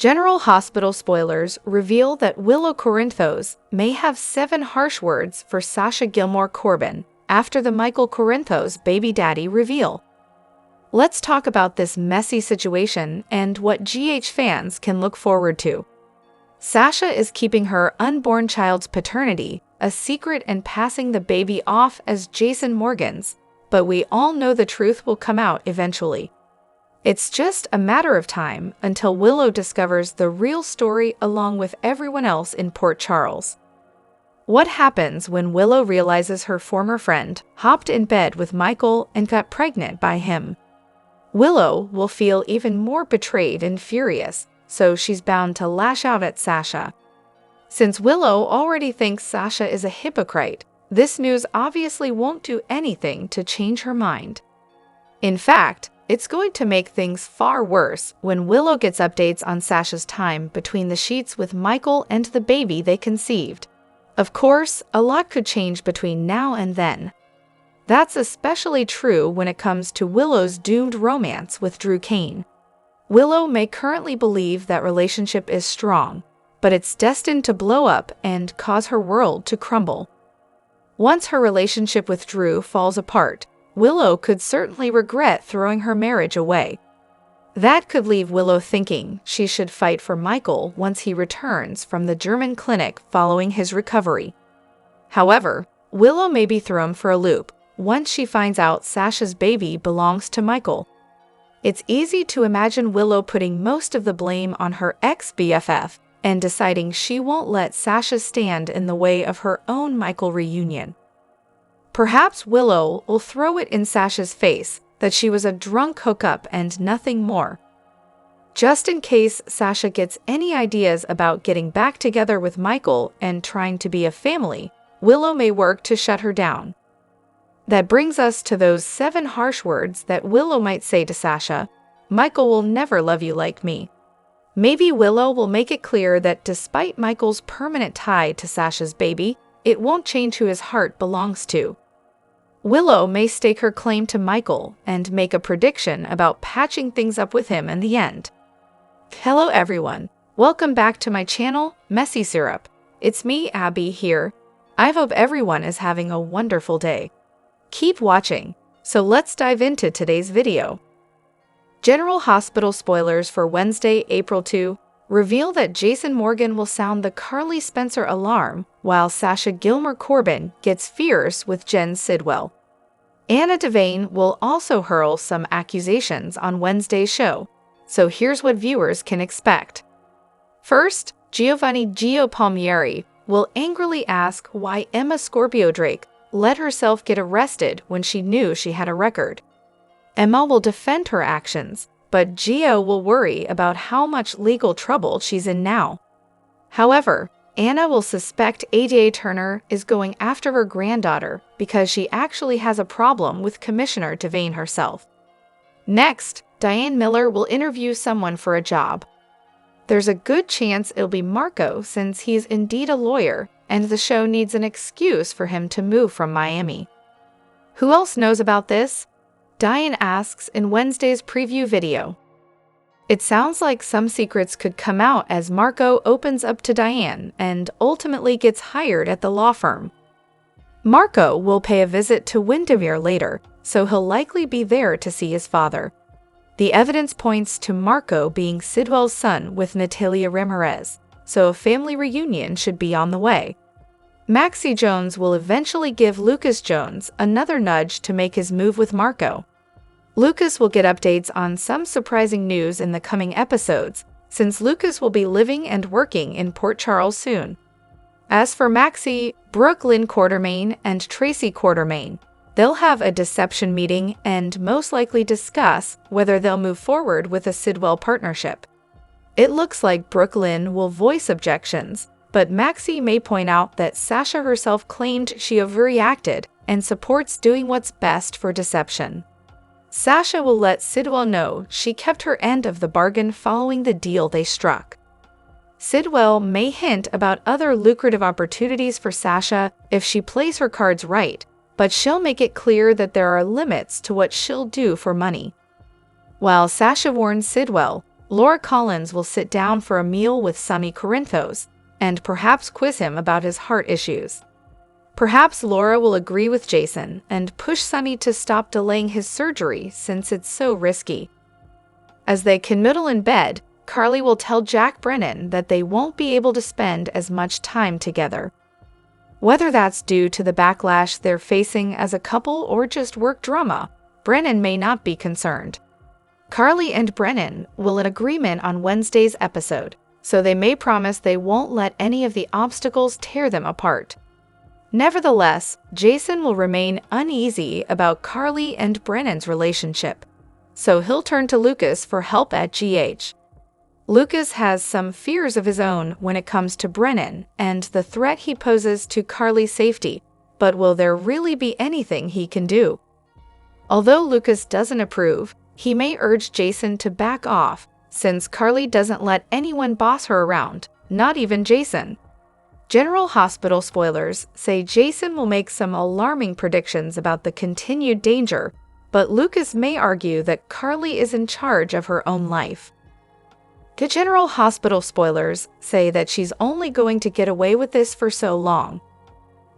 General Hospital spoilers reveal that Willow Corinthos may have 7 harsh words for Sasha Gilmore Corbin after the Micheal Corinthos baby daddy reveal. Let's talk about this messy situation and what GH fans can look forward to. Sasha is keeping her unborn child's paternity a secret and passing the baby off as Jason Morgan's, but we all know the truth will come out eventually. It's just a matter of time until Willow discovers the real story along with everyone else in Port Charles. What happens when Willow realizes her former friend hopped in bed with Micheal and got pregnant by him? Willow will feel even more betrayed and furious, so she's bound to lash out at Sasha. Since Willow already thinks Sasha is a hypocrite, this news obviously won't do anything to change her mind. In fact, it's going to make things far worse when Willow gets updates on Sasha's time between the sheets with Micheal and the baby they conceived. Of course, a lot could change between now and then. That's especially true when it comes to Willow's doomed romance with Drew Kane. Willow may currently believe that relationship is strong, but it's destined to blow up and cause her world to crumble. Once her relationship with Drew falls apart, Willow could certainly regret throwing her marriage away. That could leave Willow thinking she should fight for Micheal once he returns from the German clinic following his recovery. However, Willow may be thrown for a loop once she finds out Sasha's baby belongs to Micheal. It's easy to imagine Willow putting most of the blame on her ex-BFF and deciding she won't let Sasha stand in the way of her own Micheal reunion. Perhaps Willow will throw it in Sasha's face that she was a drunk hookup and nothing more. Just in case Sasha gets any ideas about getting back together with Micheal and trying to be a family, Willow may work to shut her down. That brings us to those 7 harsh words that Willow might say to Sasha. Micheal will never love you like me. Maybe Willow will make it clear that despite Michael's permanent tie to Sasha's baby, it won't change who his heart belongs to. Willow may stake her claim to Micheal and make a prediction about patching things up with him in the end. Hello everyone, welcome back to my channel, Messy Syrup. It's me, Abby, here. I hope everyone is having a wonderful day. Keep watching, so let's dive into today's video. General Hospital spoilers for Wednesday, April 2, reveal that Jason Morgan will sound the Carly Spencer alarm while Sasha Gilmore Corbin gets fierce with Jen Sidwell. Anna Devane will also hurl some accusations on Wednesday's show, so here's what viewers can expect. First, Giovanni Gio Palmieri will angrily ask why Emma Scorpio Drake let herself get arrested when she knew she had a record. Emma will defend her actions, but Gio will worry about how much legal trouble she's in now. However, Anna will suspect ADA Turner is going after her granddaughter because she actually has a problem with Commissioner Devane herself. Next, Diane Miller will interview someone for a job. There's a good chance it'll be Marco since he's indeed a lawyer and the show needs an excuse for him to move from Miami. Who else knows about this? Diane asks in Wednesday's preview video. It sounds like some secrets could come out as Marco opens up to Diane and ultimately gets hired at the law firm. Marco will pay a visit to Windermere later, so he'll likely be there to see his father. The evidence points to Marco being Sidwell's son with Natalia Ramirez, so a family reunion should be on the way. Maxie Jones will eventually give Lucas Jones another nudge to make his move with Marco. Lucas will get updates on some surprising news in the coming episodes, since Lucas will be living and working in Port Charles soon. As for Maxie, Brooke Lynn Quartermain and Tracy Quartermain, they'll have a deception meeting and most likely discuss whether they'll move forward with a Sidwell partnership. It looks like Brooke Lynn will voice objections, but Maxie may point out that Sasha herself claimed she overreacted and supports doing what's best for deception. Sasha will let Sidwell know she kept her end of the bargain following the deal they struck. Sidwell may hint about other lucrative opportunities for Sasha if she plays her cards right, but she'll make it clear that there are limits to what she'll do for money. While Sasha warns Sidwell, Laura Collins will sit down for a meal with Sonny Corinthos and perhaps quiz him about his heart issues. Perhaps Laura will agree with Jason and push Sonny to stop delaying his surgery since it's so risky. As they commiddle in bed, Carly will tell Jack Brennan that they won't be able to spend as much time together. Whether that's due to the backlash they're facing as a couple or just work drama, Brennan may not be concerned. Carly and Brennan will in agreement on Wednesday's episode, so they may promise they won't let any of the obstacles tear them apart. Nevertheless, Jason will remain uneasy about Carly and Brennan's relationship, so he'll turn to Lucas for help at GH. Lucas has some fears of his own when it comes to Brennan and the threat he poses to Carly's safety, but will there really be anything he can do? Although Lucas doesn't approve, he may urge Jason to back off, since Carly doesn't let anyone boss her around, not even Jason. General Hospital spoilers say Jason will make some alarming predictions about the continued danger, but Lucas may argue that Carly is in charge of her own life. The General Hospital spoilers say that she's only going to get away with this for so long.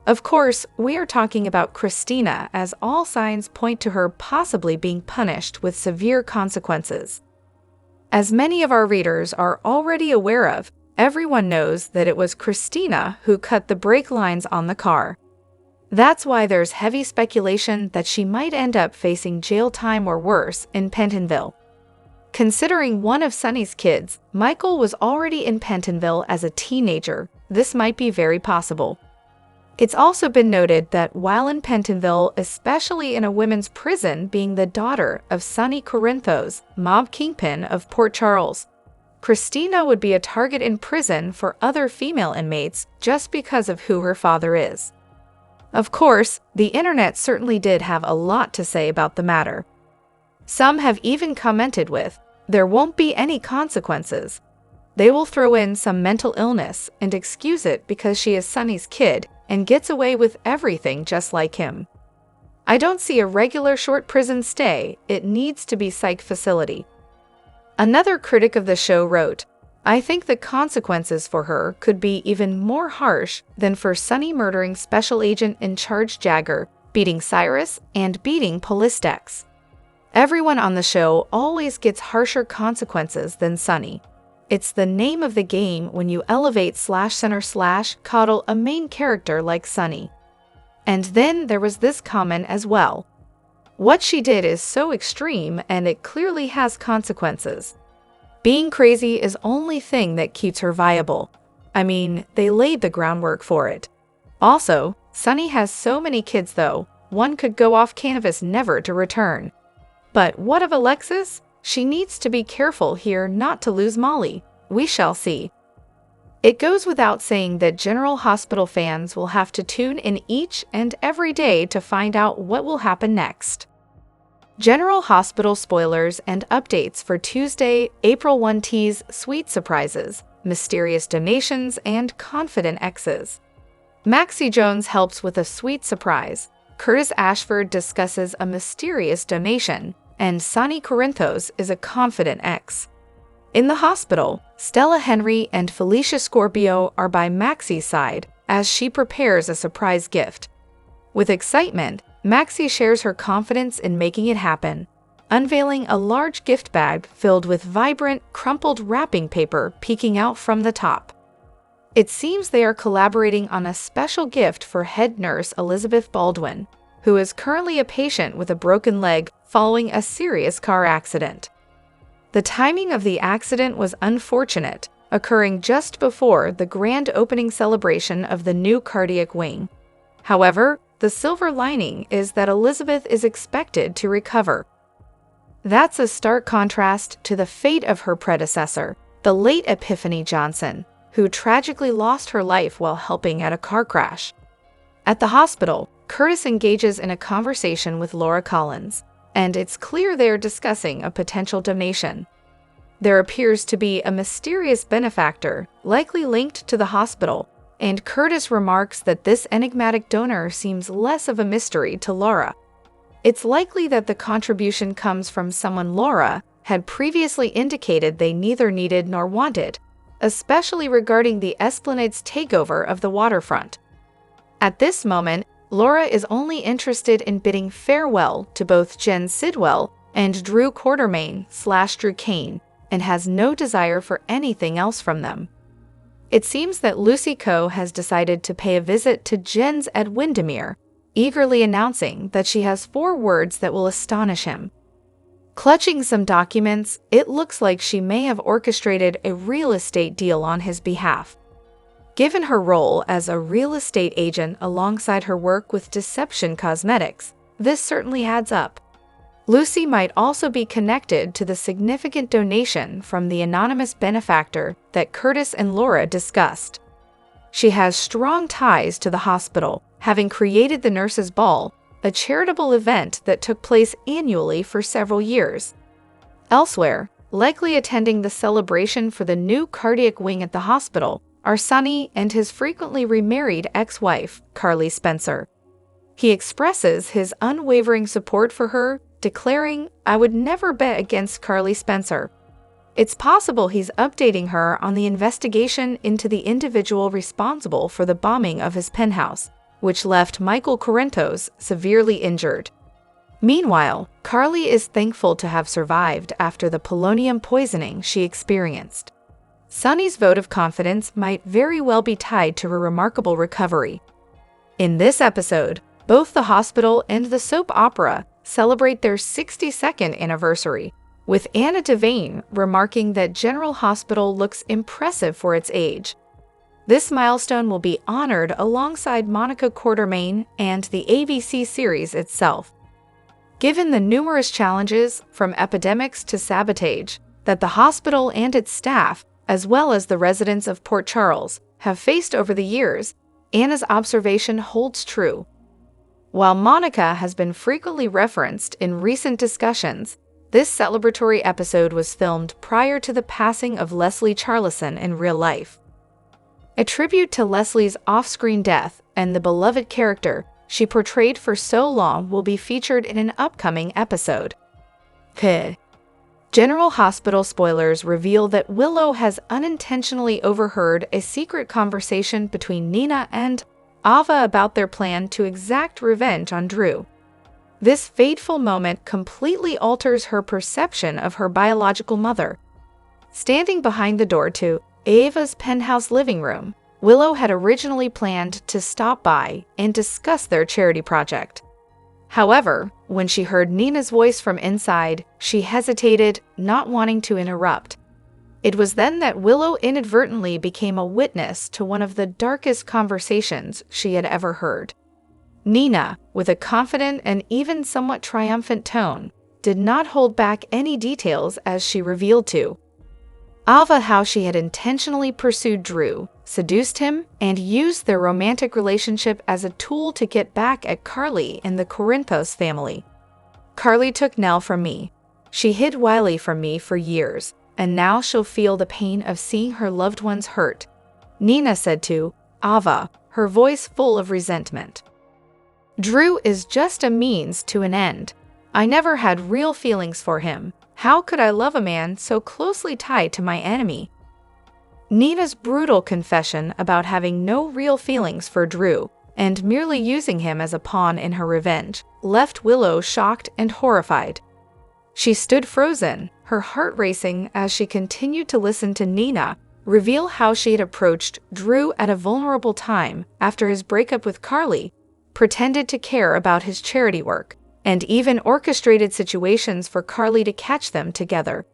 Of course, we are talking about Christina, as all signs point to her possibly being punished with severe consequences. As many of our readers are already aware of, everyone knows that it was Christina who cut the brake lines on the car. That's why there's heavy speculation that she might end up facing jail time or worse in Pentonville. Considering one of Sonny's kids, Micheal, was already in Pentonville as a teenager, this might be very possible. It's also been noted that while in Pentonville, especially in a women's prison being the daughter of Sonny Corinthos, mob kingpin of Port Charles, Christina would be a target in prison for other female inmates just because of who her father is. Of course, the internet certainly did have a lot to say about the matter. Some have even commented with, "There won't be any consequences." They will throw in some mental illness and excuse it because she is Sonny's kid and gets away with everything just like him. I don't see a regular short prison stay, it needs to be psych facility. Another critic of the show wrote, "I think the consequences for her could be even more harsh than for Sonny murdering Special Agent in Charge Jagger, beating Cyrus, and beating Polistex. Everyone on the show always gets harsher consequences than Sonny. It's the name of the game when you elevate /center/ coddle a main character like Sonny." And then there was this comment as well. "What she did is so extreme and it clearly has consequences. Being crazy is only thing that keeps her viable. I mean, they laid the groundwork for it. Also, Sonny has so many kids though, one could go off canvas never to return. But what of Alexis? She needs to be careful here not to lose Molly. We shall see." It goes without saying that General Hospital fans will have to tune in each and every day to find out what will happen next. General Hospital spoilers and updates for Tuesday, April 1 tease sweet surprises, mysterious donations, and confident exes. Maxie Jones helps with a sweet surprise. Curtis Ashford discusses a mysterious donation, and Sonny Corinthos is a confident ex. In the hospital, Stella Henry and Felicia Scorpio are by Maxie's side as she prepares a surprise gift. With excitement, Maxie shares her confidence in making it happen, unveiling a large gift bag filled with vibrant, crumpled wrapping paper peeking out from the top. It seems they are collaborating on a special gift for head nurse Elizabeth Baldwin, who is currently a patient with a broken leg following a serious car accident. The timing of the accident was unfortunate, occurring just before the grand opening celebration of the new cardiac wing. However, the silver lining is that Elizabeth is expected to recover. That's a stark contrast to the fate of her predecessor, the late Epiphany Johnson, who tragically lost her life while helping at a car crash. At the hospital, Curtis engages in a conversation with Laura Collins, and it's clear they're discussing a potential donation. There appears to be a mysterious benefactor, likely linked to the hospital, and Curtis remarks that this enigmatic donor seems less of a mystery to Laura. It's likely that the contribution comes from someone Laura had previously indicated they neither needed nor wanted, especially regarding the Esplanade's takeover of the waterfront. At this moment, Laura is only interested in bidding farewell to both Jen Sidwell and Drew Quartermain/Drew Kane, and has no desire for anything else from them. It seems that Lucy Coe has decided to pay a visit to Jen's Ed Windermere, eagerly announcing that she has 4 words that will astonish him. Clutching some documents, it looks like she may have orchestrated a real estate deal on his behalf. Given her role as a real estate agent alongside her work with Deception Cosmetics, this certainly adds up. Lucy might also be connected to the significant donation from the anonymous benefactor that Curtis and Laura discussed. She has strong ties to the hospital, having created the Nurses' Ball, a charitable event that took place annually for several years. Elsewhere, likely attending the celebration for the new cardiac wing at the hospital, are Sonny and his frequently remarried ex-wife, Carly Spencer. He expresses his unwavering support for her, declaring, "I would never bet against Carly Spencer." It's possible he's updating her on the investigation into the individual responsible for the bombing of his penthouse, which left Micheal Corinthos severely injured. Meanwhile, Carly is thankful to have survived after the polonium poisoning she experienced. Sonny's vote of confidence might very well be tied to a remarkable recovery. In this episode, both the hospital and the soap opera celebrate their 62nd anniversary, with Anna Devane remarking that General Hospital looks impressive for its age. This milestone will be honored alongside Monica Quartermain and the ABC series itself. Given the numerous challenges, from epidemics to sabotage, that the hospital and its staff, as well as the residents of Port Charles, have faced over the years, Anna's observation holds true. While Monica has been frequently referenced in recent discussions, this celebratory episode was filmed prior to the passing of Leslie Charleson in real life. A tribute to Leslie's off-screen death and the beloved character she portrayed for so long will be featured in an upcoming episode. General Hospital spoilers reveal that Willow has unintentionally overheard a secret conversation between Nina and Ava about their plan to exact revenge on Drew. This fateful moment completely alters her perception of her biological mother. Standing behind the door to Ava's penthouse living room, Willow had originally planned to stop by and discuss their charity project. However, when she heard Nina's voice from inside, she hesitated, not wanting to interrupt. It was then that Willow inadvertently became a witness to one of the darkest conversations she had ever heard. Nina, with a confident and even somewhat triumphant tone, did not hold back any details as she revealed to Ava how she had intentionally pursued Drew, seduced him, and used their romantic relationship as a tool to get back at Carly and the Corinthos family. "Carly took Nell from me. She hid Wiley from me for years, and now she'll feel the pain of seeing her loved ones hurt," Nina said to Ava, her voice full of resentment. "Drew is just a means to an end. I never had real feelings for him. How could I love a man so closely tied to my enemy?" Nina's brutal confession about having no real feelings for Drew and merely using him as a pawn in her revenge left Willow shocked and horrified. She stood frozen, her heart racing as she continued to listen to Nina reveal how she had approached Drew at a vulnerable time after his breakup with Carly, pretended to care about his charity work, and even orchestrated situations for Carly to catch them together.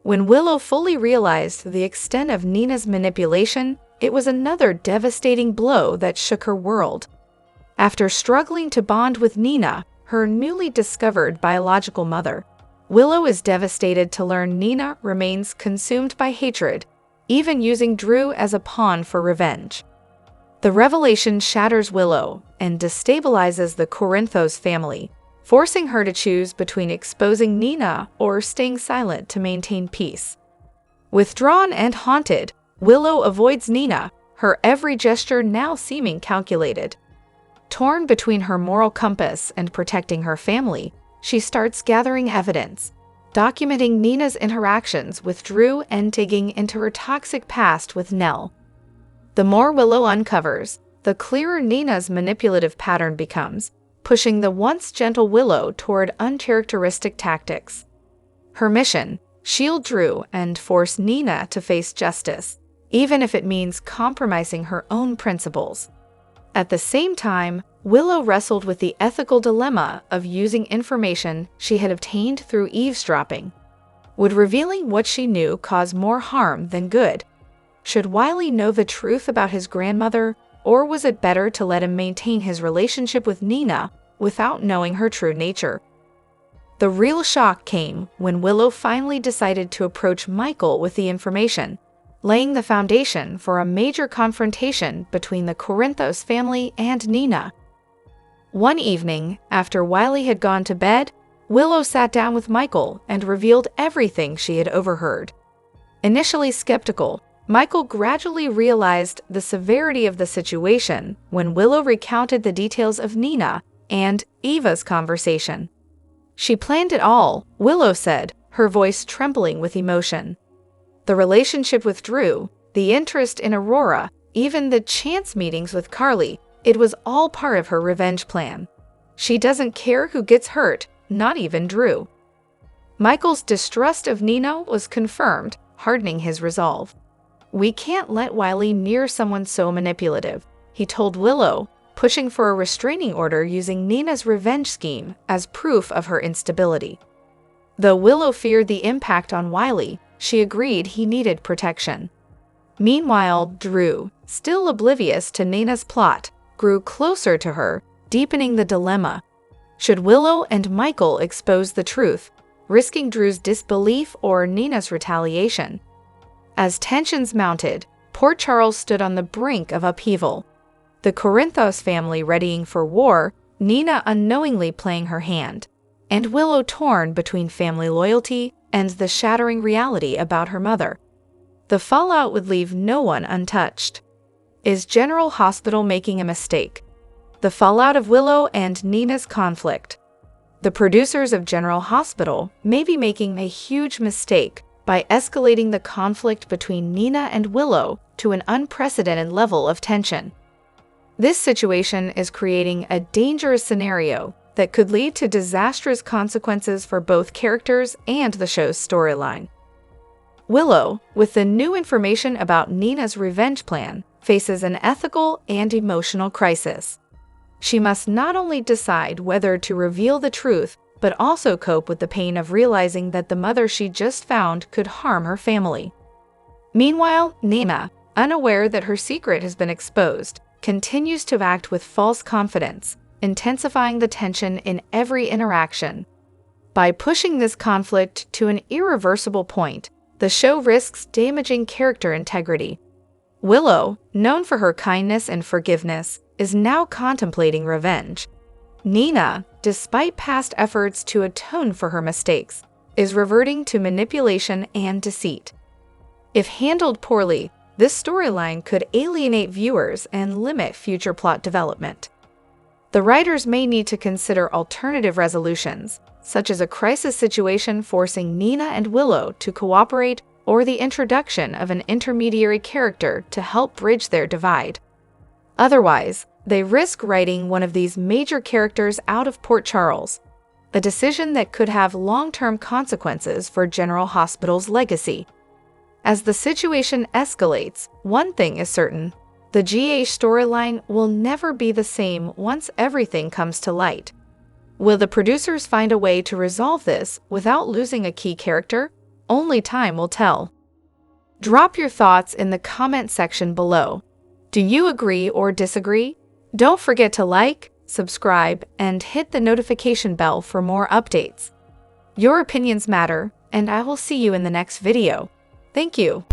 When Willow fully realized the extent of Nina's manipulation, it was another devastating blow that shook her world. After struggling to bond with Nina, her newly discovered biological mother, Willow is devastated to learn Nina remains consumed by hatred, even using Drew as a pawn for revenge. The revelation shatters Willow and destabilizes the Corinthos family, forcing her to choose between exposing Nina or staying silent to maintain peace. Withdrawn and haunted, Willow avoids Nina, her every gesture now seeming calculated. Torn between her moral compass and protecting her family, she starts gathering evidence, documenting Nina's interactions with Drew and digging into her toxic past with Nell. The more Willow uncovers, the clearer Nina's manipulative pattern becomes, pushing the once gentle Willow toward uncharacteristic tactics. Her mission: shield Drew and force Nina to face justice, even if it means compromising her own principles. At the same time, Willow wrestled with the ethical dilemma of using information she had obtained through eavesdropping. Would revealing what she knew cause more harm than good? Should Wiley know the truth about his grandmother, or was it better to let him maintain his relationship with Nina without knowing her true nature? The real shock came when Willow finally decided to approach Micheal with the information, laying the foundation for a major confrontation between the Corinthos family and Nina. One evening, after Wiley had gone to bed, Willow sat down with Micheal and revealed everything she had overheard. Initially skeptical, Micheal gradually realized the severity of the situation when Willow recounted the details of Nina and Eva's conversation. She planned it all, Willow said, her voice trembling with emotion. The relationship with Drew, the interest in Aurora, even the chance meetings with Carly, it was all part of her revenge plan. She doesn't care who gets hurt, not even Drew. Michael's distrust of Nina was confirmed, hardening his resolve. "We can't let Wiley near someone so manipulative," he told Willow, pushing for a restraining order using Nina's revenge scheme as proof of her instability. Though Willow feared the impact on Wiley, she agreed he needed protection. Meanwhile, Drew, still oblivious to Nina's plot, grew closer to her, deepening the dilemma. Should Willow and Micheal expose the truth, risking Drew's disbelief or Nina's retaliation? As tensions mounted, Port Charles stood on the brink of upheaval. The Corinthos family readying for war, Nina unknowingly playing her hand, and Willow torn between family loyalty and the shattering reality about her mother. The fallout would leave no one untouched. Is General Hospital making a mistake? The fallout of Willow and Nina's conflict. The producers of General Hospital may be making a huge mistake by escalating the conflict between Nina and Willow to an unprecedented level of tension. This situation is creating a dangerous scenario that could lead to disastrous consequences for both characters and the show's storyline. Willow, with the new information about Nina's revenge plan, faces an ethical and emotional crisis. She must not only decide whether to reveal the truth, but also cope with the pain of realizing that the mother she just found could harm her family. Meanwhile, Nina, unaware that her secret has been exposed, continues to act with false confidence, intensifying the tension in every interaction. By pushing this conflict to an irreversible point, the show risks damaging character integrity. Willow, known for her kindness and forgiveness, is now contemplating revenge. Nina, despite past efforts to atone for her mistakes, is reverting to manipulation and deceit. If handled poorly, this storyline could alienate viewers and limit future plot development. The writers may need to consider alternative resolutions, such as a crisis situation forcing Nina and Willow to cooperate or the introduction of an intermediary character to help bridge their divide. Otherwise, they risk writing one of these major characters out of Port Charles, a decision that could have long-term consequences for General Hospital's legacy. As the situation escalates, one thing is certain: the GH storyline will never be the same once everything comes to light. Will the producers find a way to resolve this without losing a key character? Only time will tell. Drop your thoughts in the comment section below. Do you agree or disagree? Don't forget to like, subscribe, and hit the notification bell for more updates. Your opinions matter, and I will see you in the next video. Thank you.